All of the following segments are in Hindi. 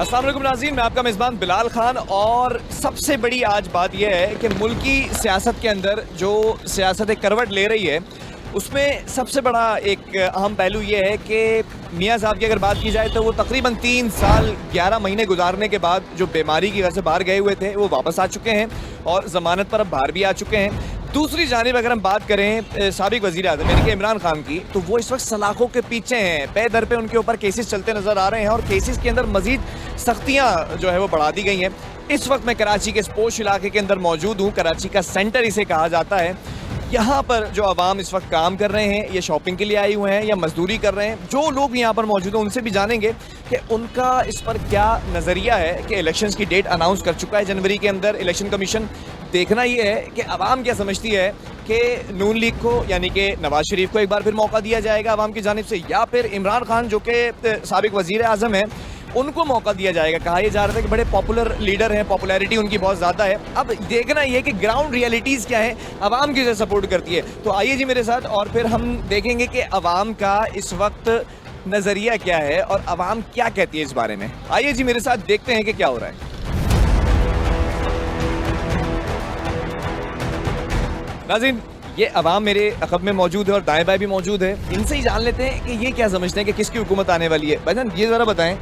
अस्सलाम वालेकुम नाज़रीन, मैं आपका मेज़बान बिलाल खान। और सबसे बड़ी आज बात यह है कि मुल्की सियासत के अंदर जो सियासत एक करवट ले रही है उसमें सबसे बड़ा एक अहम पहलू ये है कि मियाँ साहब की अगर बात की जाए तो वो तकरीबन 3 साल 11 महीने गुजारने के बाद जो बीमारी की वजह से बाहर गए हुए थे वो वापस आ चुके हैं और ज़मानत पर अब बाहर भी आ चुके हैं। दूसरी जानिब अगर हम बात करें साबिक वज़ीर आज़म यानी कि इमरान खान की, तो वो इस वक्त सलाखों के पीछे हैं। पे दर पे उनके ऊपर केसेस चलते नज़र आ रहे हैं और केसेस के अंदर मज़ीद सख्तियाँ जो है वो बढ़ा दी गई हैं। इस वक्त मैं कराची के स्पोश इलाके के अंदर मौजूद हूँ। कराची का सेंटर इसे कहा जाता है। यहाँ पर जो आवाम इस वक्त काम कर रहे हैं, ये शॉपिंग के लिए आए हुए हैं या मजदूरी कर रहे हैं, जो लोग भी यहाँ पर मौजूद हैं उनसे भी जानेंगे कि उनका इस पर क्या नज़रिया है कि इलेक्शंस की डेट अनाउंस कर चुका है जनवरी के अंदर इलेक्शन कमीशन। देखना ये है कि आवाम क्या समझती है कि नून लीग को यानी कि नवाज शरीफ को एक बार फिर मौका दिया जाएगा आवाम की जानिब से, या फिर इमरान खान जो कि साबिक वज़ीर आज़म है उनको मौका दिया जाएगा। कहा यह जा रहा था कि बड़े पॉपुलर लीडर हैं, पॉपुलैरिटी उनकी बहुत ज़्यादा है। अब देखना ये कि ग्राउंड रियलिटीज़ क्या है, आवाम किसे सपोर्ट करती है। तो आइए जी मेरे साथ और फिर हम देखेंगे कि आवाम का इस वक्त नज़रिया क्या है और आवाम क्या कहती है इस बारे में। आइए जी मेरे साथ देखते हैं कि क्या हो रहा है। नाज़रीन, ये अवाम मेरे अखब में मौजूद है और दाएं बाएं भी मौजूद है। इनसे ही जान लेते हैं कि ये क्या समझते हैं कि किसकी हुकूमत आने वाली है। भाईजान ये ज़रा बताएं,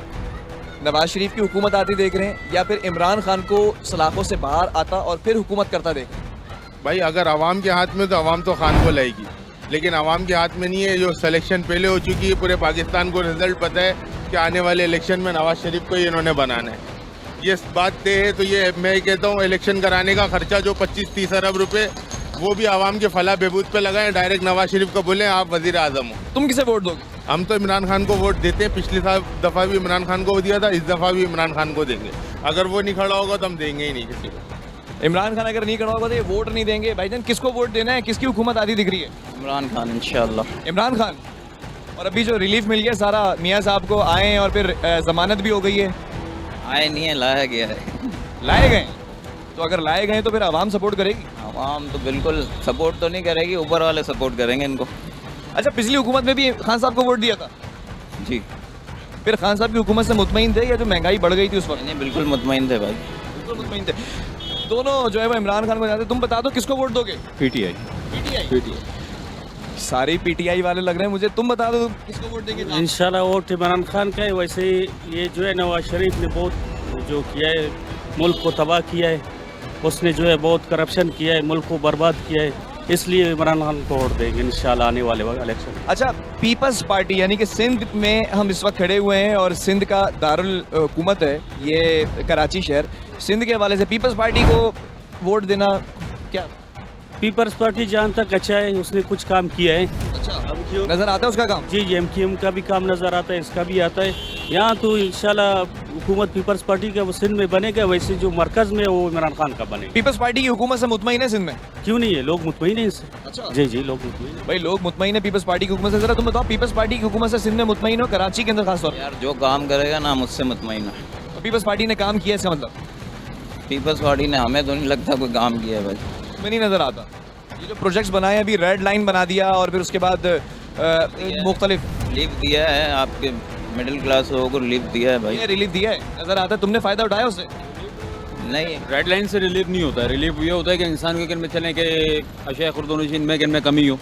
नवाज शरीफ की हुकूमत आती देख रहे हैं या फिर इमरान खान को सलाखों से बाहर आता और फिर हुकूमत करता देख रहे हैं? भाई अगर आवाम के हाथ में तो आवाम तो खान को लाएगी, लेकिन आवाम के हाथ में नहीं है। जो सिलेक्शन पहले हो चुकी है, पूरे पाकिस्तान को रिजल्ट पता है कि आने वाले इलेक्शन में नवाज शरीफ को ही इन्होंने बनाना है। ये बात तय है। तो ये मैं कहता हूँ इलेक्शन कराने का खर्चा जो 25-30 अरब रुपए वो भी आवाम के फलाह बहबूद पे लगाएं। डायरेक्ट नवाज शरीफ को बोलें आप वजीर आजम हो। तुम किसे वोट दोगे? हम तो इमरान खान को वोट देते हैं। पिछली दफ़ा भी इमरान खान को दिया था, इस दफ़ा भी इमरान खान को देंगे। अगर वो नहीं खड़ा होगा तो हम देंगे ही नहीं किसी को। इमरान खान अगर नहीं खड़ा होगा तो ये वोट नहीं देंगे। भाईजान किसको वोट देना है, किसकी हुकूमत आती दिख रही है? इमरान खान इंशाल्लाह। इमरान खान। और अभी जो रिलीफ मिल गया सारा मियाँ साहब को, आए और फिर जमानत भी हो गई है। आए नहीं है, लाया गया है। लाए गए, तो अगर लाए गए तो फिर आवाम सपोर्ट करेगी? आवाम तो बिल्कुल सपोर्ट तो नहीं करेगी, ऊपर वाले सपोर्ट करेंगे इनको। अच्छा, पिछली हुकूमत में भी खान साहब को वोट दिया था? जी। फिर खान साहब की हुकूमत से मुतमईन थे या जो महंगाई बढ़ गई थी उस वक्त? नहीं, बिल्कुल मुतमईन थे भाई, बिल्कुल मुतमईन थे। दोनों जो है वो इमरान खान को जाते। तुम बता दो किसको वोट दोगे? पीटीआई। पीटीआई। सारे पीटीआई वाले लग रहे हैं मुझे। तुम बता दो किसको वोट देंगे? इंशाल्लाह वोट इमरान खान का है। वैसे ये जो है नवाज शरीफ ने बहुत जो किया है, मुल्क को तबाह किया है। उसने जो है बहुत करप्शन किया है, मुल्क को बर्बाद किया है। इसलिए इमरान खान को वोट देंगे इंशाल्लाह आने वाले इलेक्शन। अच्छा, पीपल्स पार्टी यानी कि सिंध में हम इस वक्त खड़े हुए हैं और सिंध का दारुल हुकूमत है ये कराची शहर। सिंध के हवाले से पीपल्स पार्टी को वोट देना क्या? पीपल्स पार्टी जहाँ तक अच्छा है, उसने कुछ काम किया है। अच्छा, नजर आता है उसका काम? जी, एमक्यूएम का भी काम नज़र आता है, इसका भी आता है। यहाँ तो इंशाल्लाह हुकूमत पीपल्स पार्टी का वो सिंध में बनेगा, वैसे जो मरकज़ में वो इमरान खान का बनेगा। पीपल्स पार्टी की हुकूमत से मुतमईन है सिंध में? क्यों नहीं है, लोग मुतमईन है इससे। अच्छा जी जी, लोग मुतमईन है भाई, लोग मुतमईन है पीपल्स पार्टी की हुकूमत से। जरा तुम बताओ, पीपल्स पार्टी की हुकूमत से सिंध में मुतमईन हो, कराची के अंदर खास तौर यार जो काम करेगा ना मुझसे मुतमईन है। पर पीपल्स पार्टी ने काम किया, इसका मतलब? पीपल्स पार्टी ने, हमें तो नहीं लगता कोई काम किया है भाई। में नहीं नजर आता। ये जो प्रोजेक्ट्स बनाए, अभी रेड लाइन बना दिया और फिर उसके बाद मुख्तलिफ रिलीफ दिया है, आपके मिडिल क्लास लोगों को रिलीफ दिया है भाई। रिलीफ दिया है, नजर आता है। तुमने फायदा उठाया उससे? नहीं, रेड लाइन से रिलीफ नहीं होता है। रिलीफ ये होता है कि इंसान के में चलें कि अशया खुर्दनशीन में में कमी हो।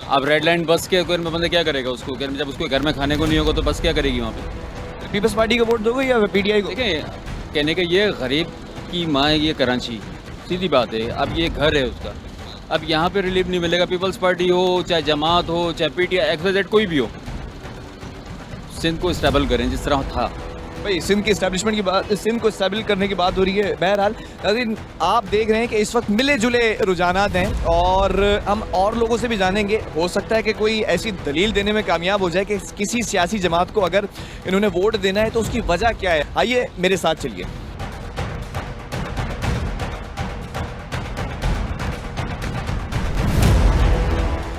अब रेड लाइन बस के में बंदा क्या करेगा उसको, जब उसको घर में खाने को नहीं होगा तो बस क्या करेगी वहाँ पे? पीपल्स पार्टी को वोट दोगे या पीटीआई को? देखिए, कहने का ये गरीब की माँ है ये कराची, सीधी बात है। अब ये घर है उसका, अब यहाँ पे रिलीफ नहीं मिलेगा। पीपल्स पार्टी हो, चाहे जमात हो, चाहे पीटीआई, XYZ कोई भी हो, सिंध को स्टेबल करें जिस तरह था। भाई सिंध की एस्टेब्लिशमेंट की बात, सिंध को स्टेबल करने की बात हो रही है। बहरहाल नाज़रीन, आप देख रहे हैं कि इस वक्त मिले जुले रुझानात हैं और हम और लोगों से भी जानेंगे। हो सकता है कि कोई ऐसी दलील देने में कामयाब हो जाए कि किसी सियासी जमात को अगर इन्होंने वोट देना है तो उसकी वजह क्या है। आइए मेरे साथ चलिए।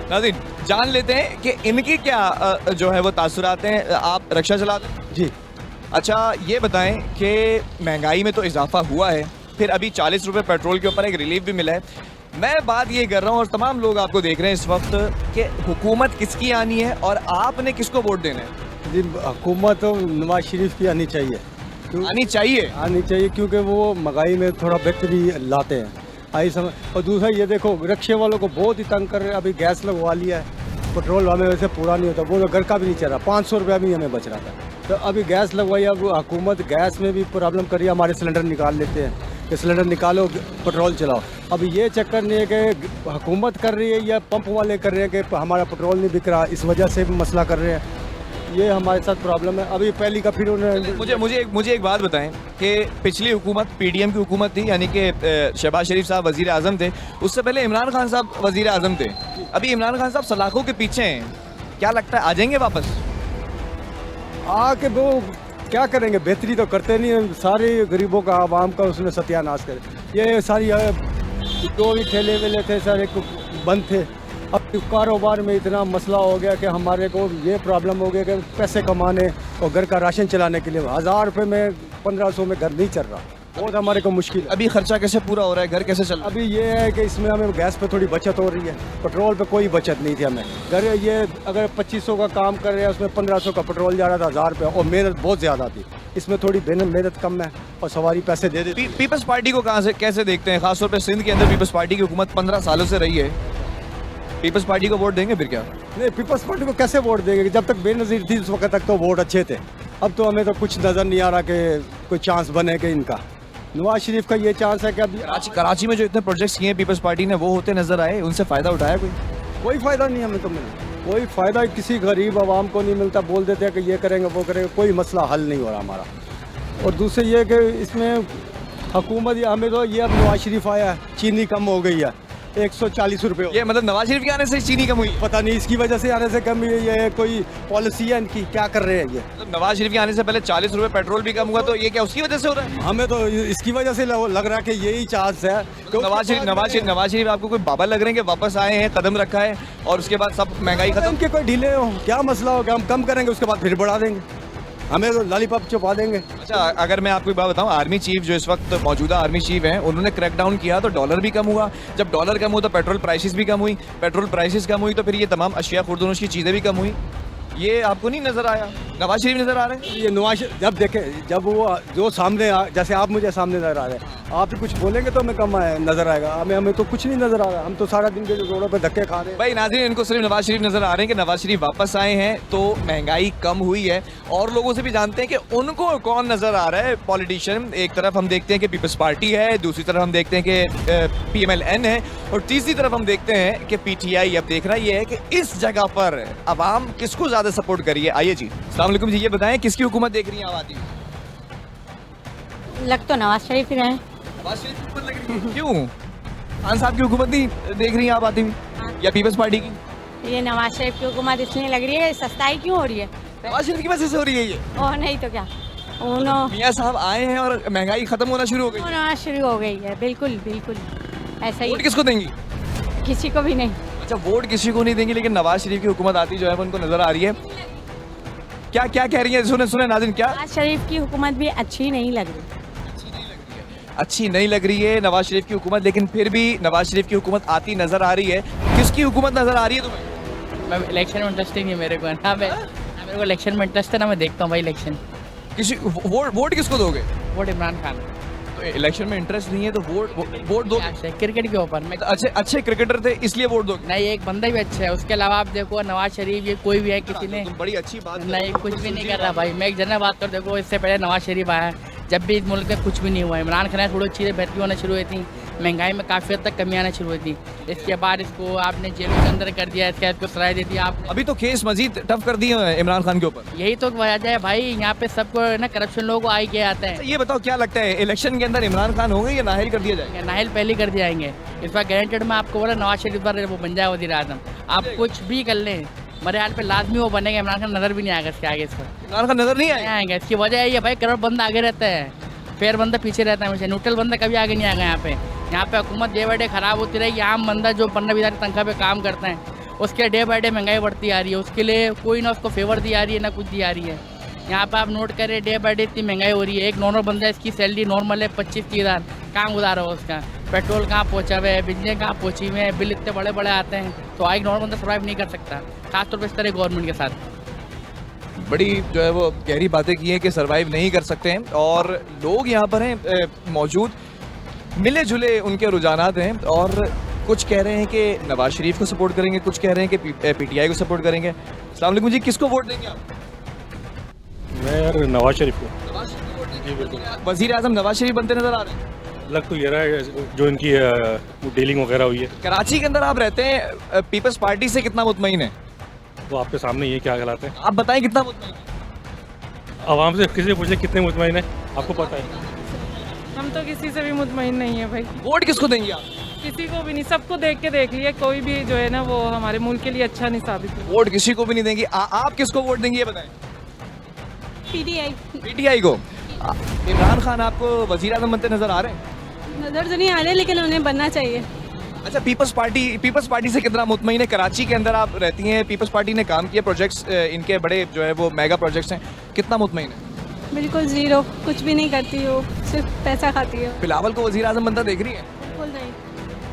नाज़रीन, जान लेते हैं कि इनकी क्या जो है वो तासुरात हैं। आप रक्षा चलाते हैं? जी। अच्छा, ये बताएं कि महंगाई में तो इजाफा हुआ है, फिर अभी 40 रुपये पेट्रोल के ऊपर एक रिलीफ भी मिला है। मैं बात ये कर रहा हूँ और तमाम लोग आपको देख रहे हैं इस वक्त कि हुकूमत किसकी आनी है और आपने किसको वोट देना है? जी, हुकूमत तो नवाज शरीफ की आनी चाहिए। आनी चाहिए। आनी चाहिए क्योंकि वो महंगाई में थोड़ा बेहतरी लाते हैं, आई समझ। और दूसरा ये देखो रिक्शे वालों को बहुत ही तंग कर रहे हैं, अभी गैस लगवा लिया है, पेट्रोल हमें वैसे पूरा नहीं होता, वो तो घर का भी नहीं चल रहा, 500 रुपया भी हमें बच रहा था, तो अभी गैस लगवाई। अब हुकूमत गैस में भी प्रॉब्लम कर रही है, हमारे सिलेंडर निकाल लेते हैं कि सिलेंडर निकालो पेट्रोल चलाओ। अब ये चक्कर नहीं है कि हुकूमत कर रही है या पंप वाले कर रहे हैं कि हमारा पेट्रोल नहीं बिक रहा, इस वजह से भी मसला कर रहे हैं, ये हमारे साथ प्रॉब्लम है। अभी पहली का फिर उन्होंने मुझे एक बात बताएं कि पिछली हुकूमत पीडीएम की हुकूमत थी, यानी कि शहबाज शरीफ साहब वजीर आजम थे, उससे पहले इमरान खान साहब वजीर आजम थे, अभी इमरान खान साहब सलाखों के पीछे हैं, क्या लगता है आ जाएंगे वापस? आके वो क्या करेंगे, बेहतरी तो करते नहीं है, सारे गरीबों का आवाम का उसने सत्यानाश करे। ये सारी जो भी ठेले वेले थे सारे बंद थे। अब कारोबार में इतना मसला हो गया कि हमारे को ये प्रॉब्लम हो गया कि पैसे कमाने और घर का राशन चलाने के लिए 1000 रुपये में 1500 में घर नहीं चल रहा, बहुत हमारे को मुश्किल है। अभी खर्चा कैसे पूरा हो रहा है, घर कैसे चल रहा है? अभी ये है कि इसमें हमें गैस पे थोड़ी बचत हो रही है, पेट्रोल पे कोई बचत नहीं थी हमें। घर ये अगर 2500 का काम कर रहे हैं उसमें 1500 का पेट्रोल जा रहा था, 1000 रुपये, और मेहनत बहुत ज़्यादा थी, इसमें थोड़ी मेहनत कम है और सवारी पैसे दे देती। पीपल्स पार्टी को कहाँ से कैसे देखते हैं, खासतौर पर सिंध के अंदर पीपल्स पार्टी की हुकूमत 15 सालों से रही है, पीपल्स पार्टी को वोट देंगे फिर क्या? नहीं, पीपल्स पार्टी को कैसे वोट देंगे, जब तक बेनज़ीर थी उस वक्त तक तो वोट अच्छे थे, अब तो हमें तो कुछ नज़र नहीं आ रहा कि कोई चांस बने कि इनका। नवाज शरीफ का ये चांस है कि अभी कराची में जो इतने प्रोजेक्ट्स किए हैं पीपल्स पार्टी ने, वो होते नजर आए, उनसे फ़ायदा उठाया कोई फ़ायदा नहीं हमें तो मिला, कोई फ़ायदा किसी गरीब आवाम को नहीं मिलता। बोल देते हैं कि ये करेंगे वो करेंगे, कोई मसला हल नहीं हो रहा हमारा। और दूसरे ये कि इसमें हुकूमत हमें तो ये अब नवाज शरीफ आया है, चीनी कम हो गई है, 140 रुपये। ये मतलब नवाज शरीफ के आने से चीनी कम हुई? पता नहीं इसकी वजह से आने से कम हुई, ये कोई पॉलिसी है इनकी, क्या कर रहे हैं ये? मतलब नवाज शरीफ के आने से पहले 40 रुपये पेट्रोल भी कम हुआ, तो ये क्या उसकी वजह से हो रहा है? हमें तो इसकी वजह से लग रहा है कि यही चांस है। तो नवाज शरीफ आपको कोई बाबा लग रहे हैं कि वापस आए हैं, कदम रखा है और उसके बाद सब महंगाई खत्म? उनके कोई ढीले हो, क्या मसला हो, हम कम करेंगे उसके बाद फिर बढ़ा देंगे, हमें तो लॉलीपॉप चुपा देंगे। अच्छा, अगर मैं आपको एक बात बताऊं, आर्मी चीफ जो इस वक्त मौजूदा आर्मी चीफ हैं, उन्होंने क्रैकडाउन किया तो डॉलर भी कम हुआ, जब डॉलर कम हुआ तो पेट्रोल प्राइसेस भी कम हुई, पेट्रोल प्राइसेस कम हुई तो फिर ये तमाम अशिया खुर्दनोश की चीज़ें भी कम हुई। ये आपको नहीं नजर आया? नवाज शरीफ नजर आ रहे हैं? ये नवाज जब देखे, जब वो जो सामने जैसे आप मुझे सामने नजर आ रहे हैं, आप ही कुछ बोलेंगे तो हमें कम नजर आएगा, हमें तो कुछ नहीं नजर आ रहा, हम तो सारा दिन के रोडों पे धक्के खा रहे हैं। भाई नाज़रीन, इनको सिर्फ नवाज शरीफ नजर आ रहे हैं कि नवाज शरीफ वापस आए हैं तो महंगाई कम हुई है, और लोगों से भी जानते हैं कि उनको कौन नजर आ रहा है पॉलिटिशियन। एक तरफ हम देखते हैं कि पीपल्स पार्टी है, दूसरी तरफ हम देखते हैं कि PMLN है, और तीसरी तरफ हम देखते हैं कि PTI। अब देखना ये है कि इस जगह पर अवाम किसको ज्यादा सपोर्ट करिए। आइए जी, अस्सलाम वालेकुम जी, ये बताएं किसकी हुकूमत देख रही है आबादी? लग तो नवाज शरीफ ही रहे। नवाज शरीफ की हुकूमत लग रही है? क्यों? खान साहब की हुकूमत नहीं देख रही है आबादी में, या पीपल्स पार्टी की? ये नवाज शरीफ की हुकूमत इसलिए लग रही है, सस्ताई क्यों हो रही है? नवाज शरीफ की वजह से हो रही है ये? और नहीं तो क्या, उन्होंने मियाँ साहब आए हैं और महंगाई खत्म होना शुरू हो गई। होना शुरू हो गई है, बिल्कुल बिल्कुल ऐसा ही। वोट किसको देंगी? किसी को भी नहीं। अच्छा, वोट किसी को नहीं देंगे, लेकिन नवाज शरीफ की हुकूमत आती जो है वो उनको नजर आ रही है। क्या क्या कह रही है, सुने नाज़रीन, क्या? नवाज शरीफ की हुकूमत भी अच्छी नहीं लग रही। अच्छी नहीं लग रही है नवाज शरीफ की हुकूमत, लेकिन फिर भी नवाज शरीफ की हुकूमत आती नजर आ रही है। किसकी हुकूमत नजर आ रही है तुम्हें? मैं इलेक्शन में इंटरेस्ट ही नहीं है मेरे को, ना मेरे को इलेक्शन में इंटरेस्ट है ना, मैं देखता हूँ भाई इलेक्शन। किसी वोट किसको दोगे? वोट इमरान खान। तो इलेक्शन में इंटरेस्ट नहीं है तो वोट दो? क्रिकेट के ऊपर मैं अच्छे क्रिकेटर थे इसलिए वोट दोगे? नहीं, एक बंदा भी अच्छा है, उसके अलावा आप देखो नवाज शरीफ ये कोई भी है, किसी ने बड़ी अच्छी बात नहीं कुछ भी नहीं कर रहा भाई। मैं एक जनरल बात कर, देखो इससे पहले नवाज शरीफ आया, जब भी इस मुल्क में कुछ भी नहीं हुआ, इमरान खान थोड़ी चीज़ें बेहतरी होना शुरू हुई थी, महंगाई में काफ़ी हद तक कमी आना शुरू हुई थी। इसके बाद इसको आपने जेलों के अंदर कर दिया, इसके बाद इसको सराय दे दिया आपने। अभी तो केस मजीद टफ कर दिए हैं इमरान खान के ऊपर। यही तो वजह है भाई, यहाँ पे सबको ना करप्शन लोगों को आई के आता है। ये बताओ क्या लगता है, इलेक्शन के अंदर इमरान खान होंगे या नाहिल कर दिया जाएगा? नाहिल पहले कर दिए जाएंगे इस बार गारंटेड। मैं आपको बोला नवाज शरीफ पर वो बन जाए वज़ीर आज़म, आप कुछ भी कर लें मेरे हाल पे लाजमी वो बनेगा। इमरान खान नज़र भी नहीं आएगा इसके आगे, इस पर इमरान खान नजर नहीं आएगा। इसकी वजह ये भाई, करोड़ बंदा आगे रहता है, फेयर बंदा पीछे रहता है, हमेशा न्यूट्रल बंदा कभी आगे नहीं आएगा। यहाँ पे हुकूमत डे बाई डे खराब होती रहेगी। आम बंदा जो 15-20 तनख्वाह पे काम करते हैं, उसके डे बाई डे महंगाई बढ़ती आ रही है, उसके लिए कोई ना उसको फेवर दी आ रही है ना कुछ दी आ रही है। यहाँ पे आप नोट करें, डे बाई डे इतनी महंगाई हो रही है। एक नॉर्मल बंदा इसकी सैलरी नॉर्मल है 25-30 कहाँ गुजारा हो उसका, पेट्रोल कहाँ पहुँचा हुआ है, बिजली कहाँ पहुँची हुई है, बिल इतने बड़े बड़े आते हैं, तो एक नॉर्मल बंदा सर्वाइव नहीं कर सकता, खासतौर पर इस तरह गवर्नमेंट के साथ। बड़ी जो है वो गहरी बातें की हैं कि सरवाइव नहीं कर सकते हैं और लोग यहाँ पर हैं मौजूद, मिले जुले उनके रुझानात हैं और कुछ कह रहे हैं कि नवाज शरीफ को सपोर्ट करेंगे, कुछ कह रहे हैं कि पीटीआई को सपोर्ट करेंगे। अस्सलाम वालेकुम जी, किसको वोट देंगे आप? मैं यार नवाज शरीफ को। जी बिल्कुल। वजीर आजम नवाज शरीफ बनते नजर आ रहे हैं? लग तो ये रहा है जो इनकी डीलिंग वगैरह हुई है कराची के अंदर आप रहते हैं, पीपल्स पार्टी से कितना मुतमईन है? वो आपके सामने ये क्या हालात है। आप बताएं कितना मुतमईन है? आवाम से किसी से पूछे कितने मुतमईन है, आपको पता है। हम तो किसी से भी मुतमईन नहीं है भाई, वोट किसको देंगे आप? किसी को भी नहीं, सबको देख के देख लिया, कोई भी जो है ना वो हमारे मुल्क के लिए अच्छा नहीं साबित हुआ। वोट किसी को भी नहीं देंगे। आप किसको वोट देंगे ये बताएं? पीटीआई। पीटीआई को। इमरान खान आपको वजीर आजम बनते नजर आ रहे हैं? नजर तो नहीं आ रहे लेकिन उन्हें बनना चाहिए। अच्छा, पीपल्स पार्टी से कितना मुतमईन है? कराची के अंदर आप रहती हैं, पीपल्स पार्टी ने काम किया, प्रोजेक्ट्स इनके बड़े जो है वो मेगा प्रोजेक्ट्स हैं, कितना मुतमईन है? बिल्कुल जीरो, कुछ भी नहीं करती हो, सिर्फ पैसा खाती हो। बिलावल को वजीर आजम बनता देख रही है? बिल्कुल नहीं,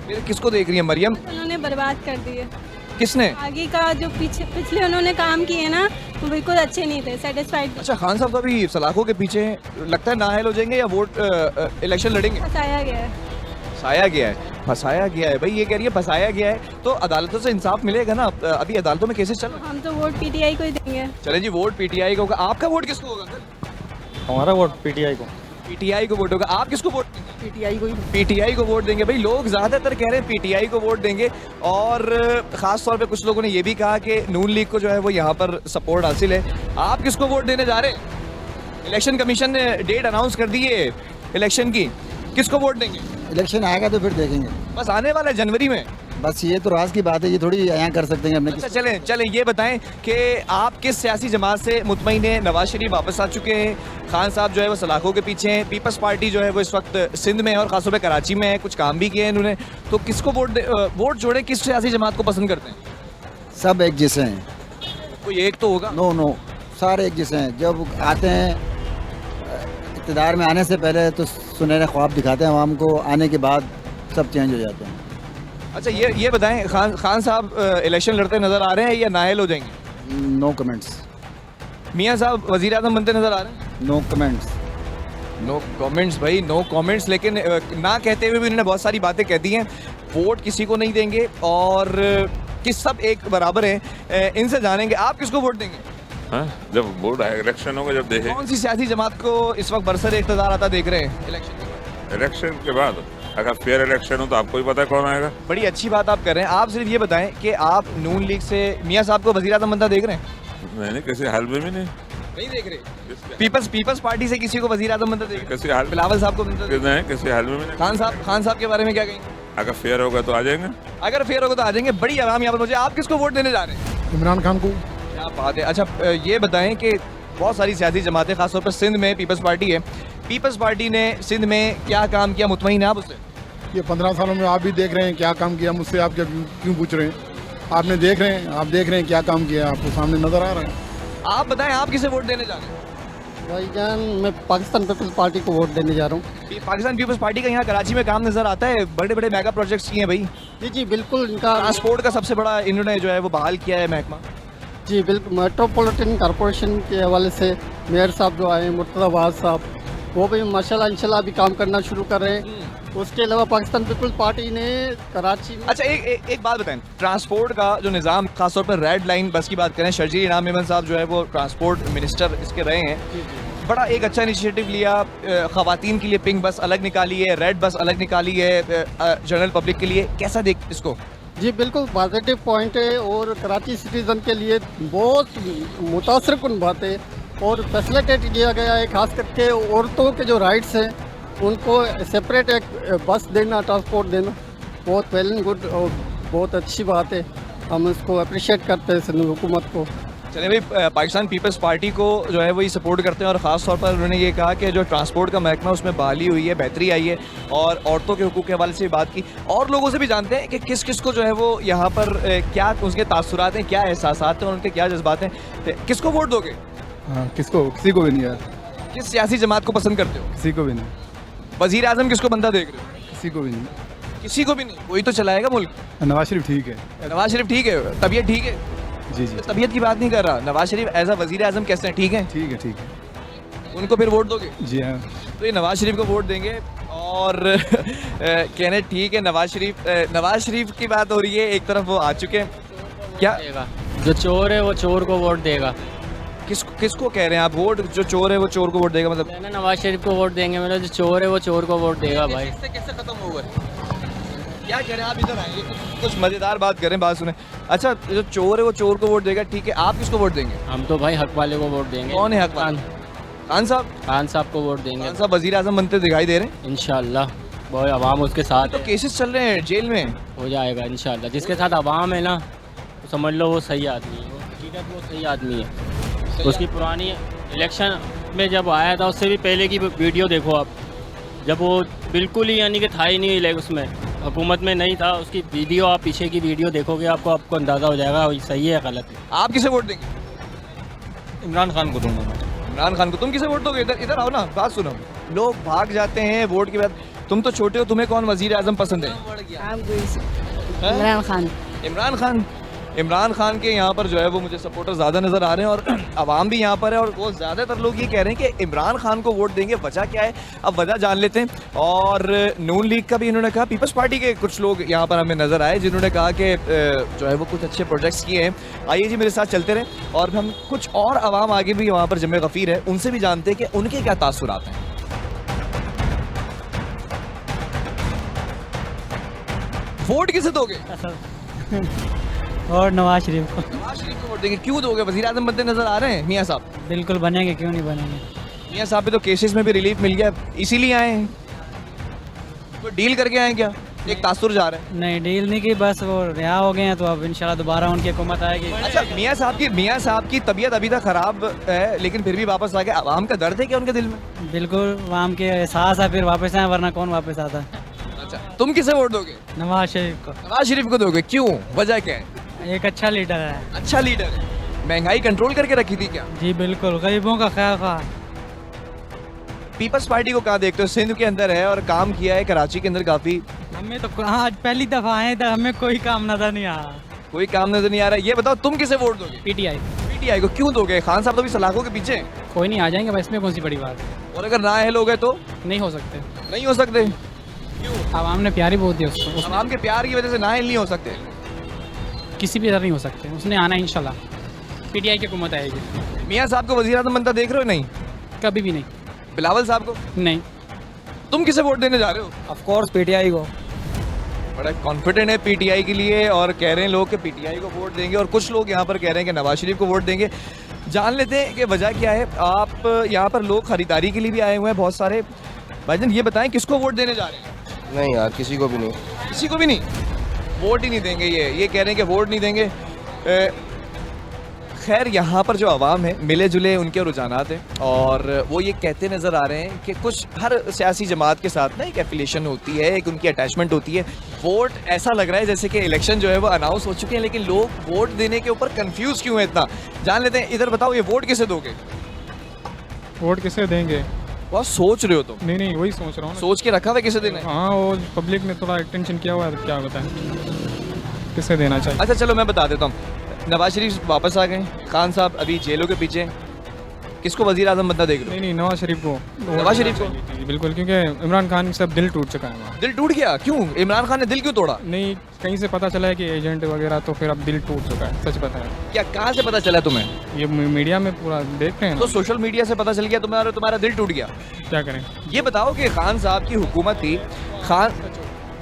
फिर किसको देख रही है? मरियम? उन्होंने बर्बाद कर दिए। किसने? आगे का जो पिछले उन्होंने काम किए ना वो बिल्कुल अच्छे नहीं थे, सेटिस्फाइड। अच्छा, खान साहब तो अभी सलाखों के पीछे लगता है नाअहल हो जाएंगे या वोट इलेक्शन लड़ेंगे? फंसाया गया है। फंसाया गया है भाई, ये कह रही है फंसाया गया है, तो अदालतों से इंसाफ मिलेगा ना? अभी अदालतों में केसेस चल रहे हैं। हम तो वोट पीटीआई को ही देंगे। चले जी, वोट पीटीआई को होगा। आपका वोट किसको होगा अंकल? हमारा वोट पीटीआई को। पीटीआई को वोट होगा। आप किसको वोट देंगे? पीटीआई को ही। पीटीआई को वोट देंगे भाई, लोग ज्यादातर कह रहे हैं पीटीआई को वोट देंगे और खास तौर पे कुछ लोगों ने ये भी कहा कि नून लीग को जो है वो यहाँ पर सपोर्ट हासिल है। आप किसको वोट देने जा रहे हैं? इलेक्शन कमीशन ने डेट अनाउंस कर दी है इलेक्शन की, किसको वोट देंगे? इलेक्शन आएगा तो फिर देखेंगे। बस आने वाला है जनवरी में। बस ये तो राज की बात है, ये थोड़ी यहाँ कर सकते हैं हमने। अच्छा, चलें ये बताएं कि आप किस सियासी जमात से मुतमईन हैं? नवाज शरीफ वापस आ चुके हैं, खान साहब जो है वो सलाखों के पीछे हैं, पीपल्स पार्टी जो है वो इस वक्त सिंध में है और खासतौर पे कराची में है, कुछ काम भी किए हैं इन्होंने, तो किसको वोट जोड़े? किस सियासी जमात को पसंद करते हैं? सब एक जैसे हैं। कोई एक तो होगा? नो सारे एक जैसे हैं। जब आते हैं इक़्तिदार में आने से पहले तो सुनहरे ख्वाब दिखाते हैं आवाम को, आने के बाद सब चेंज हो जाते हैं। अच्छा, ये बताएं, खान साहब इलेक्शन लड़ते नजर आ रहे हैं या नाअहल हो जाएंगे? No comments. मियां साहब वजीर आजम बनते नजर आ रहे हैं? No comments. नो कमेंट्स भाई, नो कमेंट्स। लेकिन ना कहते हुए भी उन्होंने बहुत सारी बातें कह दी हैं। वोट किसी को नहीं देंगे और किस सब एक बराबर हैं, इनसे जानेंगे। आप किसको वोट देंगे? हाँ, जब वोट इलेक्शन होगा, जब देखें। कौन सी सियासी जमात को इस वक्त बरसर इक़्तिदार आता देख रहे हैं इलेक्शन के बाद? अगर फेयर इलेक्शन हो तो आपको ही पता है कौन आएगा। बड़ी अच्छी बात आप कर रहे हैं। आप सिर्फ ये बताएं कि आप नून लीग से मियां साहब को वजीर आजम बनता देख रहे हैं? नहीं, किसी हाल में भी नहीं देख रहे। पीपल्स पार्टी से किसी को वजीर आजम बनता देख रहे हैं? किसी हाल बिलावल साहब को बनता देख रहे हैं? किसी हाल में भी नहीं। खान साहब के बारे में क्या कहेंगे? अगर फेयर होगा तो आ जाएंगे। अगर फेयर होगा तो आ जाएंगे। बड़ी आवाम यहाँ पर मुझे। आप किसको वोट देने जा रहे हैं? इमरान खान को। क्या बात है। अच्छा, ये बताएं कि बहुत सारी सियासी जमातें, खासतौर पर सिंध में पीपल्स पार्टी है, पीपल्स पार्टी ने सिंध में क्या काम किया? मुतमईन है आप उससे? ये 15 सालों में आप भी देख रहे हैं क्या काम किया। मुझसे आप क्यों पूछ रहे हैं? आप देख रहे हैं क्या काम किया, आपको सामने नजर आ रहा है। आप बताएं, आप किसे वोट देने जा रहे हैं? भाईजान, मैं पाकिस्तान पीपल्स पार्टी को वोट देने जा रहा हूँ। पाकिस्तान पीपल्स पार्टी का यहाँ कराची में काम नजर आता है, बड़े बड़े मेगा प्रोजेक्ट्स किए हैं भाई। जी बिल्कुल। इनका ट्रांसपोर्ट का सबसे बड़ा इन्होंने जो है वो बहाल किया है महकमा। जी बिल्कुल। मेट्रोपॉलिटन कॉरपोरेशन के हवाले से मेयर साहब जो आए, मुर्तज़ा साहब, वो भी माशाल्लाह इंशाल्लाह अभी काम करना शुरू कर रहे हैं। उसके अलावा पाकिस्तान पीपल्स पार्टी ने कराची में। अच्छा, एक बात बताएं, ट्रांसपोर्ट का जो निज़ाम, खासतौर पर रेड लाइन बस की बात करें, शर्जील इनाम मेमन साहब जो है वो ट्रांसपोर्ट मिनिस्टर इसके रहे हैं, बड़ा एक अच्छा इनिशिएटिव लिया। ख़वातीन के लिए पिंक बस अलग निकाली है, रेड बस अलग निकाली है जनरल पब्लिक के लिए। कैसा देख इसको? जी बिल्कुल पॉजिटिव पॉइंट है और कराची सिटीज़न के लिए बहुत मुतासरकुन बात है और फैसिलिटेट किया गया है। खास करके औरतों के जो राइट्स हैं उनको सेपरेट एक बस देना, ट्रांसपोर्ट देना, बहुत वेल एंड गुड और बहुत अच्छी बात है। हम इसको अप्रिशिएट करते हैं सिंध हुकूमत को। चले भाई, पाकिस्तान पीपल्स पार्टी को जो है वो ये सपोर्ट करते हैं और ख़ास तौर पर उन्होंने ये कहा कि जो ट्रांसपोर्ट का महकमा उसमें बहाली हुई है, बेहतरी आई है और औरतों के हुकूक के हवाले से बात की। और लोगों से भी जानते हैं कि किस किस को जो है वो यहाँ पर क्या उसके तासुरात हैं, क्या एहसासात हैं और उनके क्या जज्बात हैं। किसको वोट दोगे? हाँ, किसको? किसी को भी नहीं यार। किस सियासी जमात को पसंद करते हो? किसी को भी नहीं। वजीर आजम किसको बनता देख रहे हो? किसी को भी नहीं। किसी को भी नहीं? कोई तो चलाएगा मुल्क। नवाज शरीफ ठीक है। नवाज शरीफ ठीक है, तबीयत ठीक है? जी जी तबीयत की बात नहीं कर रहा, नवाज शरीफ एज अ वजीर आजम कैसे हैं? ठीक हैं? ठीक है ठीक है। उनको फिर वोट दोगे? जी हाँ। तो ये नवाज शरीफ को वोट देंगे और कहने ठीक है नवाज शरीफ की बात हो रही है, एक तरफ वो आ चुके हैं। क्या जो चोर है वो चोर को वोट देगा। किसको कह रहे हैं आप? वोट जो चोर है वो चोर को वोट देगा मतलब? मैंने नवाज शरीफ को वोट देंगे, मतलब जो चोर है वो चोर को वोट देगा भाई। इससे कैसे खत्म होगा? क्या कह रहे हैं आप? इधर आइए, कुछ मजेदार बात करें, बात सुने। अच्छा, जो चोर है वो चोर को वोट देगा, ठीक है, आप किसको वोट देंगे? हम तो भाई हक वाले को वोट देंगे। कौन है हक वाला? खान साहब। खान साहब को वोट देंगे। खान साहब वजीर आजम बनते दिखाई दे रहे हैं इंशाल्लाह, बहुत आवाम उसके साथ तो है। केसेस चल रहे हैं जेल में, हो जाएगा इंशाल्लाह। जिसके साथ आवाम है ना, तो समझ लो वो सही आदमी है, हकीकत वो सही आदमी है। उसकी पुरानी इलेक्शन में जब आया था उससे भी पहले की वीडियो देखो आप, जब वो बिल्कुल ही यानी कि था ही नहीं उसमें, हुकूमत में नहीं था, उसकी वीडियो आप पीछे की वीडियो देखोगे आपको अंदाज़ा हो जाएगा सही है गलत है। आप किसे वोट देंगे? इमरान खान को दूंगा मैं। इमरान खान को। तुम किसे वोट दोगे? इधर आओ ना, बात सुनो। लोग भाग जाते हैं वोट के बाद। तुम तो छोटे हो, तुम्हें कौन वजीर आजम पसंद है? इमरान खान। इमरान खान। इमरान खान के यहाँ पर जो है वो मुझे सपोर्टर ज़्यादा नज़र आ रहे हैं और आवाम भी यहाँ पर है और वो ज़्यादातर लोग ये कह रहे हैं कि इमरान खान को वोट देंगे। वजह क्या है, अब वजह जान लेते हैं। और नून लीग का भी इन्होंने कहा, पीपल्स पार्टी के कुछ लोग यहाँ पर हमें नज़र आए जिन्होंने कहा कि जो है वो कुछ अच्छे प्रोजेक्ट्स किए हैं। आइए जी मेरे साथ चलते रहें और हम कुछ और आवाम आगे भी वहाँ पर जमे गफ़ीर है, उनसे भी जानते हैं कि उनके क्या तासुरात हैं। वोट किसे दोगे? और नवाज शरीफ को। नवाज शरीफ को वोट देंगे। क्यों दोगे? वजीर आजम बनते नजर आ रहे हैं मियाँ साहब। बिल्कुल बनेंगे, क्यों नहीं बनेंगे। मियाँ साहब पे तो केसेस में भी रिलीफ मिल गया, इसीलिए आए हैं। तो डील करके आए क्या? एक तासुर जा रहा है। नहीं डील नहीं की, बस वो रिहा हो गए हैं, तो अब इंशाल्लाह दोबारा उनकी हुकूमत आएगी। अच्छा, मियाँ साहब की तबीयत अभी तक खराब है लेकिन फिर भी वापस आ गए। आवाम का दर्द है क्या उनके दिल में? बिल्कुल आवाम के एहसास है, फिर वापस आए, वरना कौन वापस आता है। अच्छा, तुम किसे वोट दोगे? नवाज शरीफ को। नवाज शरीफ को दोगे, क्यों? वजह क्या है? एक अच्छा लीडर है। अच्छा लीडर है। महंगाई कंट्रोल करके रखी थी क्या? जी बिल्कुल, गरीबों का ख्याल रखा। पीपल्स पार्टी को कहाँ देखते हो? सिंध के अंदर है और काम किया है कराची के अंदर काफी। हमें तो आज पहली दफा आए थे, हमें कोई काम नजर नहीं आ रहा। कोई काम नजर नहीं आ रहा है। ये बताओ तुम किसे वोट दोगे? पीटीआई। पीटीआई को क्यों दोगे? खान साहब तो भी सलाखों के पीछे हैं। कोई नहीं, आ जाएंगे, बस इसमें कौन सी बड़ी बात है। और अगर ना अहल हो गए तो? नहीं हो सकते। नहीं हो सकते। आवाम ने प्यार ही बहुत दिया उसको। आवाम के प्यार की वजह से ना अहल नहीं हो सकते। किसी भी तरह नहीं हो सकते, उसने आना है इंशाल्लाह। पीटीआई की हुकूमत आएगी। मियाँ साहब को वज़ीर आज़म बनता देख रहे हो? नहीं, कभी भी नहीं। बिलावल साहब को? नहीं। तुम किसे वोट देने जा रहे हो? ऑफ कोर्स पीटीआई को। बड़ा कॉन्फिडेंट है पीटीआई के लिए और कह रहे हैं लोग कि पीटीआई को वोट देंगे और कुछ लोग यहाँ पर कह रहे हैं कि नवाज शरीफ को वोट देंगे। जान लेते हैं कि वजह क्या है। आप यहाँ पर लोग खरीदारी के लिए भी आए हुए हैं बहुत सारे। भाईजान ये बताएं किसको वोट देने जा रहे हैं? नहीं यार, किसी को भी नहीं। किसी को भी नहीं, वोट ही नहीं देंगे। ये कह रहे हैं कि वोट नहीं देंगे। खैर यहाँ पर जो आवाम है मिले जुले उनके रुझानात हैं और वो ये कहते नज़र आ रहे हैं कि कुछ हर सियासी जमात के साथ ना एक एफिलिएशन होती है, एक उनकी अटैचमेंट होती है। वोट ऐसा लग रहा है जैसे कि इलेक्शन जो है वो अनाउंस हो चुके हैं लेकिन लोग वोट देने के ऊपर कंफ्यूज क्यों है इतना, जान लेते हैं। इधर बताओ, ये वोट किसे दोगे? वोट किसे देंगे? बहुत सोच रहे हो तुम? नहीं, वही सोच रहा हूँ। सोच के रखा हुआ किसे देना है? हाँ, वो पब्लिक ने थोड़ा टेंशन किया हुआ है, क्या बताएं किसे देना चाहिए। अच्छा चलो मैं बता देता हूँ। नवाज शरीफ वापस आ गए, खान साहब अभी जेलों के पीछे हैं। किसको वजीर आजम बनता देख रहे हो? नहीं, नवाज शरीफ को। नवाज शरीफ को? बिल्कुल, क्योंकि इमरान खान से अब दिल टूट चुका है। दिल टूट गया? क्यों? इमरान खान ने दिल क्यों तोड़ा? नहीं, कहीं से पता चला है कि एजेंट वगैरह, तो फिर अब दिल टूट चुका है। सच पता है क्या? कहाँ से पता चला तुम्हें? ये मीडिया में पूरा देख रहे हैं। तो सोशल मीडिया से पता चल गया तुम्हारा दिल टूट गया? क्या करें? ये बताओ कि खान साहब की हुकूमत थी, खान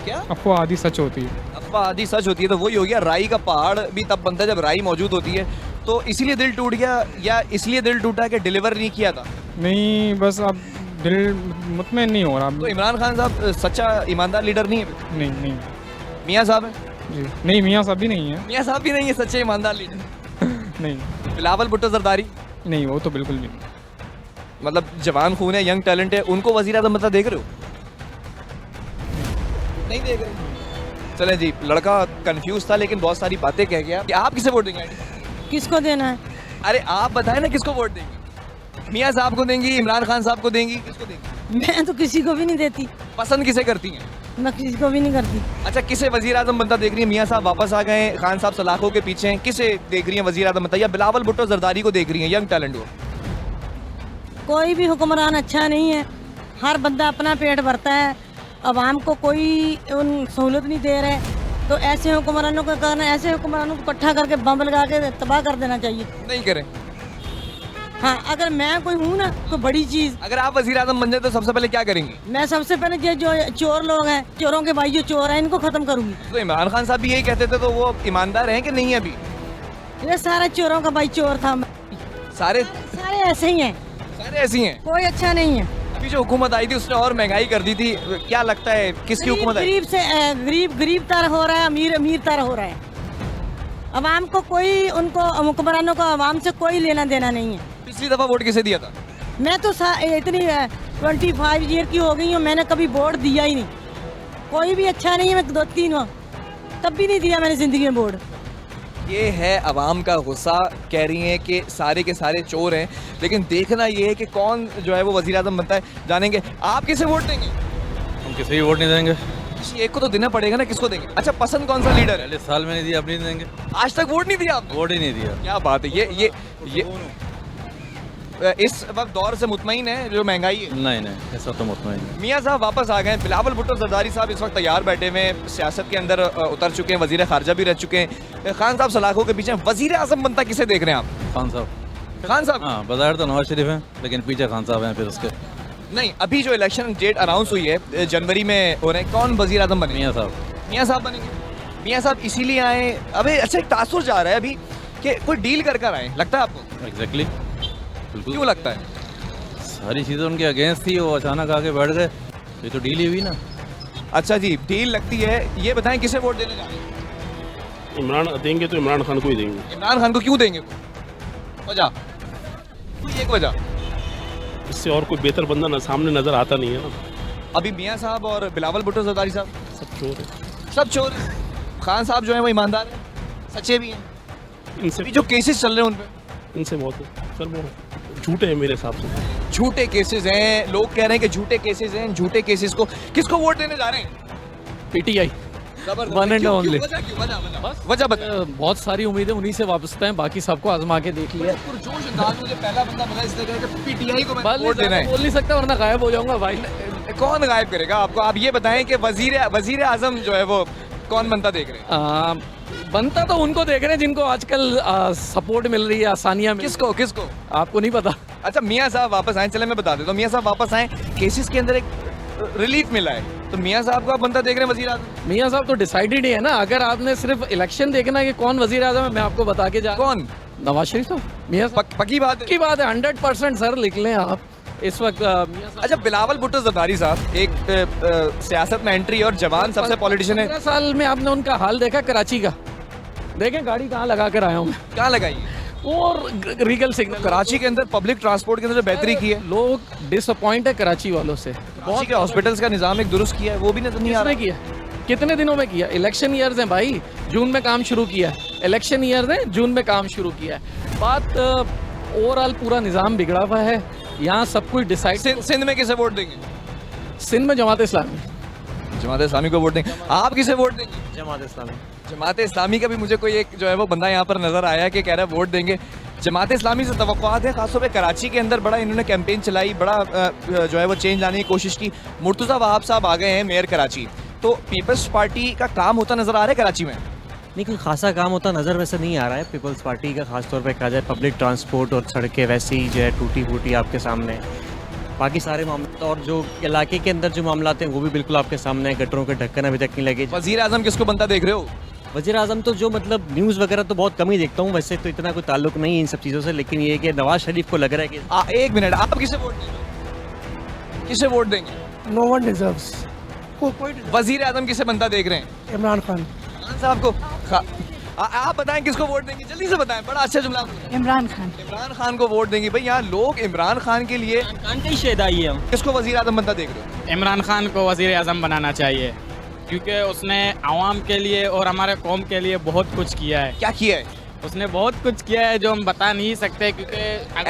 क्या अफवाह आदि सच होती है। अफवाह आदि सच होती है, तो वही हो गया। राई का पहाड़ भी तब बनता है जब राई मौजूद होती है। तो इसीलिए दिल टूट गया या इसलिए दिल टूटा कि डिलीवर नहीं किया था? नहीं, बस अब दिल मुतमईन नहीं हो रहा। तो इमरान खान साहब सच्चा ईमानदार लीडर नहीं है? नहीं। मियाँ साहब है? जी नहीं, मियाँ साहब भी नहीं है। मियाँ साहब भी नहीं है सच्चे ईमानदार लीडर? नहीं। बिलावल भुट्टो जरदारी? नहीं, वो तो बिल्कुल भी नहीं। मतलब जवान खून है, यंग टैलेंट है, उनको वजीर आज़म बनता देख रहे हो? नहीं देख रहे। चलें जी, लड़का कंफ्यूज था लेकिन बहुत सारी बातें कह गया। कि आप किसे वोट देंगे? किसको देना है? अरे आप बताएं ना किसको वोट देंगे? मियाँ साहब को देंगी, इमरान खान साहब को देंगी, किसको देंगी? मैं तो किसी को भी नहीं देती। पसंद किसे करती हैं? मैं किसी को भी नहीं करती। अच्छा, किसे वजीर आजम बनता देख रही है? मियाँ साहब वापस आ गए हैं, खान साहब सलाखों के पीछे हैं, किसे देख रही है वजीर आजम बनता, या बिलावल भुट्टो जरदारी को देख रही है, यंग टैलेंट हो? कोई भी हुक्मरान अच्छा नहीं है, हर बंदा अपना पेट भरता है, आवाम को कोई उन सहूलत नहीं दे रहे, तो ऐसे हुक्मरानों को करना, ऐसे हुक्मरानों को इकट्ठा करके बम लगा के तबाह कर देना चाहिए। नहीं करें। हाँ, अगर मैं कोई हूँ ना तो बड़ी चीज़, अगर आप वजीर आजम बन जाए तो सबसे पहले क्या करेंगी? मैं सबसे पहले ये जो चोर लोग हैं, चोरों के भाई जो चोर हैं, इनको खत्म करूंगी। तो इमरान खान साहब भी यही कहते थे, तो वो ईमानदार हैं कि नहीं है अभी? ये सारा चोरों का भाई चोर था। सारे ऐसे ही हैं, सारे ऐसे ही हैं, कोई अच्छा नहीं है। अभी जो हुकूमत आई थी उसने और महंगाई कर दी थी, क्या लगता है किसकी हुकूमत आई? गरीब से गरीब तर हो रहा है, अमीर तर हो रहा है। अवाम को कोई, उनको हुक्मरानों को अवाम से कोई लेना देना नहीं है। पिछली दफा वोट किसे दिया था? मैं तो इतनी 25 ईयर की हो गई हूँ, मैंने कभी वोट दिया ही नहीं। कोई भी अच्छा नहीं है, मैं 2-3 हूँ, तब भी नहीं दिया मैंने जिंदगी में वोट। ये है अवाम का गुस्सा, कह रही हैं कि सारे के सारे चोर हैं, लेकिन देखना ये है कि कौन जो है वो वजीर आजम बनता है, जानेंगे। आप किसे वोट देंगे? हम किसी भी वोट नहीं देंगे, किसी एक को तो देना पड़ेगा ना, किसको देंगे? अच्छा, पसंद कौन सा लीडर है? पहले साल में नहीं दिया, अब नहीं देंगे। आज तक वोट नहीं दिया आपने? वोट ही नहीं दिया। क्या बात है, ये इस वक्त दौर से मुतमईन है जो महंगाई है? नहीं, ऐसा तो मुतमईन नहीं। मियाँ साहब वापस आ गए, बिलावल भुट्टो जरदारी साहब इस वक्त तैयार बैठे हुए हैं, सियासत के अंदर उतर चुके हैं, वजीर खारजा भी रह चुके हैं। खान साहब सलाखों के पीछे, वजीर आजम बनता किसे देख रहे हैं आप? खान साहब। खान साहब? हाँ, बाजार तो नवाज शरीफ हैं, लेकिन पीछे खान साहब हैं फिर उसके। नहीं, अभी जो इलेक्शन डेट अनाउंस हुई है जनवरी में हो रहे हैं, कौन वजीर आजम बने? मियाँ साहब। मियाँ साहब बनेंगे। मियाँ साहब इसीलिए आए, अभी अच्छा एक तासुर जा रहा है अभी कि कोई डील कर आए, लगता है आपको? एग्जैक्टली, बिल्कुल। क्यों लगता है? सारी चीज़ें उनके अगेंस्ट थी, वो अचानक आके बैठ गए, ये तो डील ही हुई ना। अच्छा जी, डील लगती है। ये बताएं किसे वोट देने जा रहे हैं? इमरान देंगे तो इमरान खान को ही देंगे। इमरान खान को क्यों देंगे? वजह कोई एक वजह, इससे और कोई बेहतर बंदा ना सामने नजर आता नहीं है ना। अभी मियाँ साहब और बिलावल भुट्टो जरदारी साहब सब चोर है, सब चोर हैं। खान साहब जो है वो ईमानदार है, सच्चे भी हैं। इनसे अभी जो केसेस चल रहे हैं उन पे, इनसे बहुत सर वो झूठे हैं मेरे हिसाब से। झूठे केसेस हैं, लोग कह रहे हैं कि झूठे केसेस हैं। झूठे केसेस को किसको वोट देने जा रहे हैं? पीटीआई जबरदस्त। वन एंड क्यों- ओनली। क्यों? वजह बता। बहुत सारी उम्मीदें उन्हीं से वापसता हैं, बाकी सबको आजमा के देख लिया। पुरजोश अंदाज में पहला बंदा बोला इसने कहा कि पीटीआई को मैं वोट देना है। बोल नहीं सकता वरना गायब हो जाऊंगा भाई। कौन गायब करेगा आपको? आप ये बताएं कि वजीर आजम जो है वो कौन बनता देख रहे हैं? बनता तो उनको देख रहे हैं जिनको आजकल सपोर्ट मिल रही है, आसानियां मिल। किसको आपको नहीं पता? अच्छा, मियाँ साहब वापस आए, चले मैं बता देता हूँ। मियाँ साहब वापस आए, केसेस के अंदर एक रिलीफ मिला है, तो मियाँ साहब को आप बनता देख रहे हैं वजीर आजम? मियाँ साहब तो डिसाइडेड ही है ना। अगर आपने सिर्फ इलेक्शन देखना है कि कौन वजीर आजम है, मैं आपको बता के जा। कौन? नवाज शरीफ साहब। मियाँ साहब पक्की बात है? 100% सर, लिख लें आप इस वक्त। अच्छा, बिलावल भुट्टो जरदारी साहब एक सियासत में एंट्री और जवान सबसे पॉलिटिशियन है। 15 साल में आपने उनका हाल देखा कराची का? देखें गाड़ी कहाँ लगा कर आया हूँ मैं। कहाँ लगाई? और रीगल सिग्नल। कराची के अंदर पब्लिक ट्रांसपोर्ट के अंदर जो बेहतरी की है, लोग डिसअपॉइंट है कराची वालों से। कराची के हॉस्पिटल्स का निजाम एक दुरुस्त किया है, वो भी नहीं आ रहा। किया? कितने दिनों में किया? इलेक्शन ईयर्स हैं भाई, जून में काम शुरू किया है। इलेक्शन ईयर्स हैं, जून में काम शुरू किया है। बात ओवरऑल पूरा निज़ाम बिगड़ा हुआ है, यहाँ सब कुछ डिसाइड। सिंध में किसे वोट देंगे? सिंध में जमात इस्लामी। जमात इस्लामी को वोट देंगे। आप किसे वोट देंगे? जमात इस्लामी। जमात इस्लामी का भी मुझे कोई एक जो है वो बंदा यहाँ पर नजर आया कि कह रहा है वोट देंगे। जमात इस्लामी से तवक्कुआत है, खासतौर पे कराची के अंदर बड़ा इन्होंने कैंपेन चलाई, बड़ा जो है वो चेंज लाने की कोशिश की। मुर्तज़ा वहाब साहब आ गए हैं मेयर कराची, तो पीपल्स पार्टी का काम होता नजर आ रहा है कराची में? नहीं, कोई खासा काम होता नज़र वैसे नहीं आ रहा है पीपल्स पार्टी का। खासतौर पे कहा जाए पब्लिक ट्रांसपोर्ट और सड़कें वैसे ही जो है टूटी फूटी आपके सामने। बाकी सारे मामले और जो इलाके के अंदर जो मामला हैं वो भी बिल्कुल आपके सामने है। गटरों के ढक्कन अभी तक नहीं लगे। वजीर आजम किसको बनता देख रहे हो? वजीर आजम तो जो मतलब न्यूज़ वगैरह तो बहुत कम ही देखता हूँ, वैसे तो इतना कोई ताल्लुक नहीं है इन सब चीज़ों से, लेकिन ये कि नवाज शरीफ को लग रहा है कि एक मिनट, आप किसे वोट देंगे? किसे वोट देंगे? No one deserves. वजीर आजम किसे बनता देख रहे हैं? इमरान खान। खान साहब को। आप बताएं किसको वोट देंगे, जल्दी से बताएं, बड़ा अच्छा जुमला। इमरान खान। इमरान खान को वोट देंगे। भाई यहाँ लोग इमरान खान के लिए शेदाई है। किसको वजीर आजम बनता देख रहे हो? इमरान खान को वजीर आजम बनाना चाहिए, क्योंकि उसने आवाम के लिए और हमारे कौम के लिए बहुत कुछ किया है। क्या किया है? उसने बहुत कुछ किया है जो हम बता नहीं सकते, क्योंकि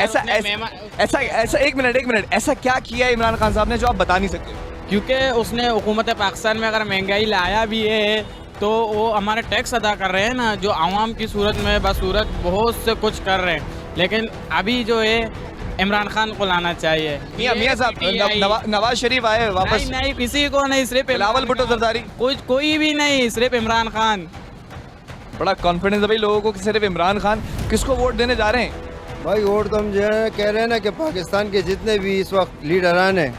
ऐसा एक मिनट, ऐसा क्या किया है इमरान खान साहब ने जो आप बता नहीं सकते? क्योंकि उसने हुकूमत पाकिस्तान में अगर महंगाई लाया भी है तो वो हमारे टैक्स अदा कर रहे हैं ना, जो आवाम की सूरत में बसूरत बहुत से कुछ कर रहे हैं। लेकिन अभी जो है इमरान खान को लाना चाहिए। मियां साहब, नवाज शरीफ आए वापस? नहीं, किसी को नहीं, सिर्फ बिलावल भुट्टो जरदारी, कोई भी नहीं, सिर्फ इमरान खान। बड़ा कॉन्फिडेंस है भाई लोगों को कि सिर्फ इमरान खान। किसको वोट देने जा रहे हैं भाई? वोट तो हम जो है कह रहे हैं ना कि पाकिस्तान के जितने भी इस वक्त लीडरान हैं,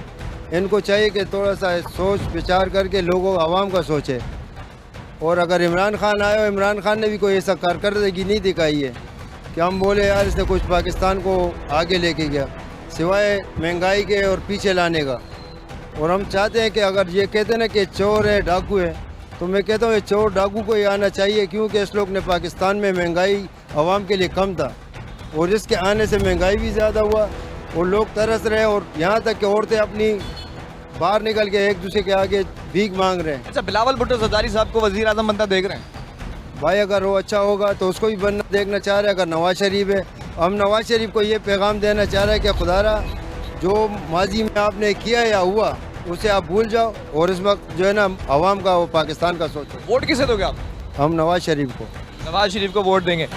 इनको चाहिए कि थोड़ा सा सोच विचार करके लोगों आवाम का सोचे। और अगर इमरान खान आए और इमरान खान ने भी कोई ऐसा कारकर्दगी नहीं दिखाई है कि हम बोले यार इसने कुछ पाकिस्तान को आगे लेके गया, सिवाय महंगाई के और पीछे लाने का। और हम चाहते हैं कि अगर ये कहते हैं ना कि चोर है, डाकू है, तो मैं कहता हूँ ये चोर डाकू को ही आना चाहिए, क्योंकि इस लोग ने पाकिस्तान में महंगाई आवाम के लिए कम था और इसके आने से महंगाई भी ज़्यादा हुआ और लोग तरस रहे, और यहाँ तक कि औरतें अपनी बाहर निकल के एक दूसरे के आगे भीख मांग रहे हैं। अच्छा, बिलावल भुट्टो जरदारी साहब को वजीर आजम बनता देख रहे हैं? भाई अगर वो अच्छा होगा तो उसको भी बनना देखना चाह रहे हैं। अगर नवाज शरीफ है, हम नवाज शरीफ को ये पैगाम देना चाह रहे हैं कि खुदारा जो माजी में आपने किया या हुआ उसे आप भूल जाओ और इस वक्त जो है ना आवाम का, वो पाकिस्तान का सोचो। वोट किसे दोगे आप? हम नवाज शरीफ को। नवाज शरीफ को वोट देंगे।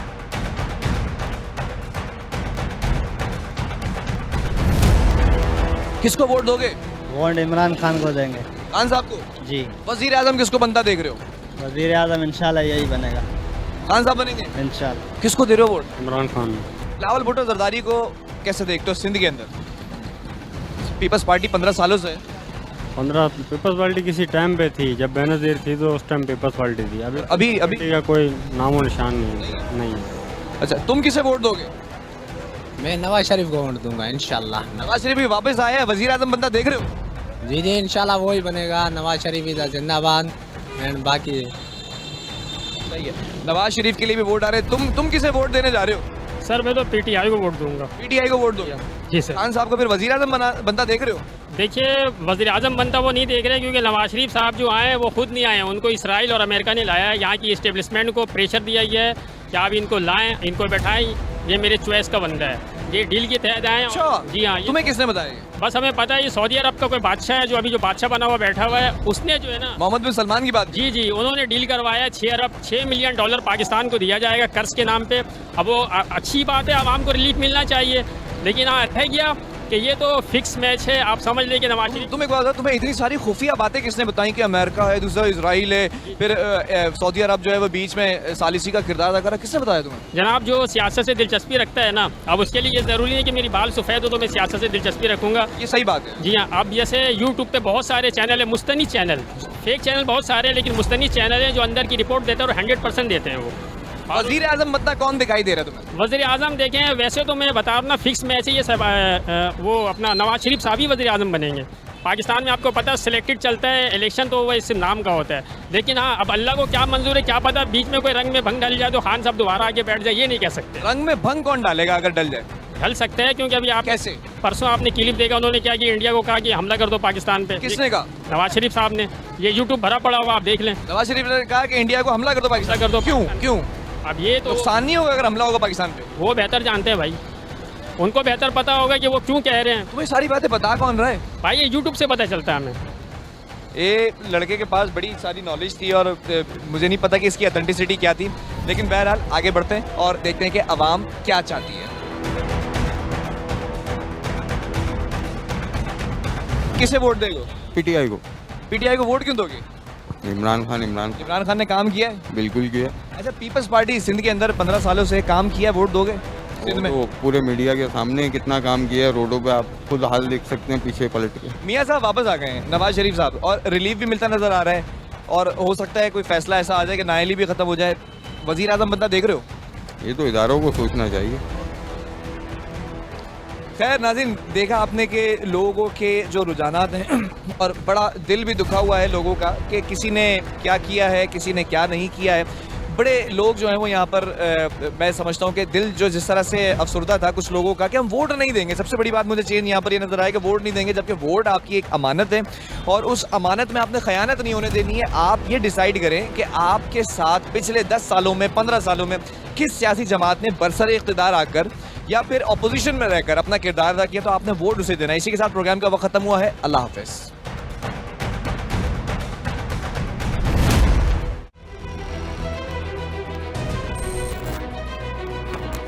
किसको वोट दोगे? वोट इमरान खान को देंगे। खान साहब को? जी। वजीर आजम किसको बनता देख रहे हो? वजीर आजम इंशाल्लाह यही बनेगा। खान साहब बनेंगे इंशाल्लाह। किसको दे रहे हो वोट? इमरान खान। बिलावल भुट्टो जरदारी को कैसे देखते हो सिंध के अंदर? पीपल्स पार्टी 15 सालों से 15 पीपल्स पार्टी किसी टाइम पे थी, जब बेनज़ीर थी तो उस टाइम पीपल्स पार्टी थी। अभी का कोई नामो निशान नहीं। अच्छा, तुम किसे वोट दोगे? मैं नवाज शरीफ को वोट दूंगा इंशाल्लाह। नवाज शरीफ भी वापस आए हैं, वजीर आजम बनता देख रहे हो? जी जी इंशाल्लाह वही बनेगा। नवाज शरीफ इधर जिंदाबाद एंड बाकी सही है। नवाज शरीफ के लिए भी वोट आ रहे हैं। तुम किसे वोट देने जा रहे हो? सर मैं तो पीटीआई को वोट दूंगा। पीटीआई को वोट दो? जी सर। खान साहब को फिर वजीर आजम बनता देख रहे हो? देखिए, वज़ीर आज़म बनता वो नहीं देख रहे, क्योंकि नवाज शरीफ साहब जो आए हैं वो खुद नहीं आए हैं, उनको इसराइल और अमेरिका ने लाया है। यहाँ की इस्टेब्लिशमेंट को प्रेशर दिया गया है कि आप इनको लाएं, इनको बैठाएं, ये मेरे चॉइस का बंदा है, ये डील के तहत आए। अच्छा, जी हाँ। तुम्हें किसने बताया? बस हमें पता है ये सऊदी अरब का कोई बादशाह है, जो अभी जो बादशाह बना हुआ बैठा हुआ है, उसने जो है ना मोहम्मद बिन सलमान की बात। जी, उन्होंने डील करवाया। 6 मिलियन डॉलर पाकिस्तान को दिया जाएगा कर्ज के नाम पे। अब वो अच्छी बात है, आवाम को रिलीफ मिलना चाहिए, लेकिन हाँ रह गया कि ये तो फिक्स मैच है। आप समझ लें कि नवाज शरीफ। तुम्हें इतनी सारी खुफिया बातें किसने बताई कि अमेरिका है, दूसरा इसराइल है, फिर सऊदी अरब जो है वो बीच में सालिसी का किरदार अदा कर रहा है? किसने बताया तुम्हें? जनाब, जो सियासत से दिलचस्पी रखता है ना, अब उसके लिए ये ज़रूरी है कि मेरी बाल सफ़ेद हो तो मैं सियासत से दिलचस्पी रखूंगा। ये सही बात है। जी हाँ। अब जैसे यूट्यूब पे बहुत सारे चैनल है, मुस्तनी चैनल, फेक चैनल बहुत सारे हैं, लेकिन मुस्तनी चैनल है जो अंदर की रिपोर्ट देते हैं और 100% देते हैं वो। वजीर आजम बनता कौन दिखाई दे रहा है तुम्हें? वजीर आजम देखें, वैसे तो मैं बता रहा फिक्स मैच है ये सब। वो अपना नवाज शरीफ साहब ही वजीर आजम बनेंगे। पाकिस्तान में आपको पता है सिलेक्टेड चलता है, इलेक्शन तो वो सिर्फ नाम का होता है। लेकिन हाँ, अब अल्लाह को क्या मंजूर है क्या पता, बीच में कोई रंग में भंग डल जाए तो खान साहब दोबारा आगे बैठ जाए, ये नहीं कह सकते। रंग में भंग कौन डालेगा अगर डल जाए? ढल सकते हैं, क्योंकि अभी आप कैसे? परसों आपने क्लिप देखा, उन्होंने क्या कि इंडिया को कहा कि हमला कर दो पाकिस्तान पे। किसने कहा? नवाज शरीफ साहब ने। ये यूट्यूब भरा पड़ा हुआ, आप देख लें। नवाज शरीफ ने कहा कि इंडिया को हमला कर दो पाकिस्तान कर दो। क्यों? अब ये तो नुकसान नहीं होगा अगर हमला होगा पाकिस्तान पे? वो बेहतर जानते हैं भाई, उनको बेहतर पता होगा कि वो क्यों कह रहे हैं। तुम्हें सारी बातें बता कौन रहा है भाई? ये यूट्यूब से पता चलता है हमें। ये लड़के के पास बड़ी सारी नॉलेज थी और मुझे नहीं पता कि इसकी ऑथेंटिसिटी क्या थी, लेकिन बहरहाल आगे बढ़ते हैं और देखते हैं कि अवाम क्या चाहती है। किसे वोट देगा? पीटीआई को। पीटीआई को वोट क्यों दोगे? इमरान खान ने काम किया है? बिल्कुल किया। अच्छा, पीपल्स पार्टी सिंध के अंदर 15 सालों से काम किया, वोट दोगे सिंध में? तो पूरे मीडिया के सामने कितना काम किया है, रोडों पे आप खुद हाल देख सकते हैं पीछे पलट के। मियां साहब वापस आ गए हैं, नवाज शरीफ साहब, और रिलीफ भी मिलता नजर आ रहा है, और हो सकता है कोई फैसला ऐसा आ जाए कि नाअहली भी खत्म हो जाए। वजीर आजम बनता देख रहे हो? ये तो इदारों को सोचना चाहिए। खैर नाज़रीन, देखा आपने कि लोगों के जो रुझानात हैं और बड़ा दिल भी दुखा हुआ है लोगों का कि किसी ने क्या किया है, किसी ने क्या नहीं किया है। बड़े लोग जो हैं वो यहाँ पर मैं समझता हूँ कि दिल जो जिस तरह से अफसरदा था कुछ लोगों का कि हम वोट नहीं देंगे। सबसे बड़ी बात मुझे चेंज यहाँ पर ये नजर आया कि वोट नहीं देंगे, जबकि वोट आपकी एक अमानत है और उस अमानत में आपने खयानत नहीं होने देनी है। आप ये डिसाइड करें कि आपके साथ पिछले 10 सालों में 15 सालों में किस सियासी जमात ने बरसर इख्तिदार आकर या फिर अपोजिशन में रहकर अपना किरदार अदा किया, तो आपने वोट उसे देना। इसी के साथ प्रोग्राम का वक्त खत्म हुआ है। अल्लाह हाफिज़।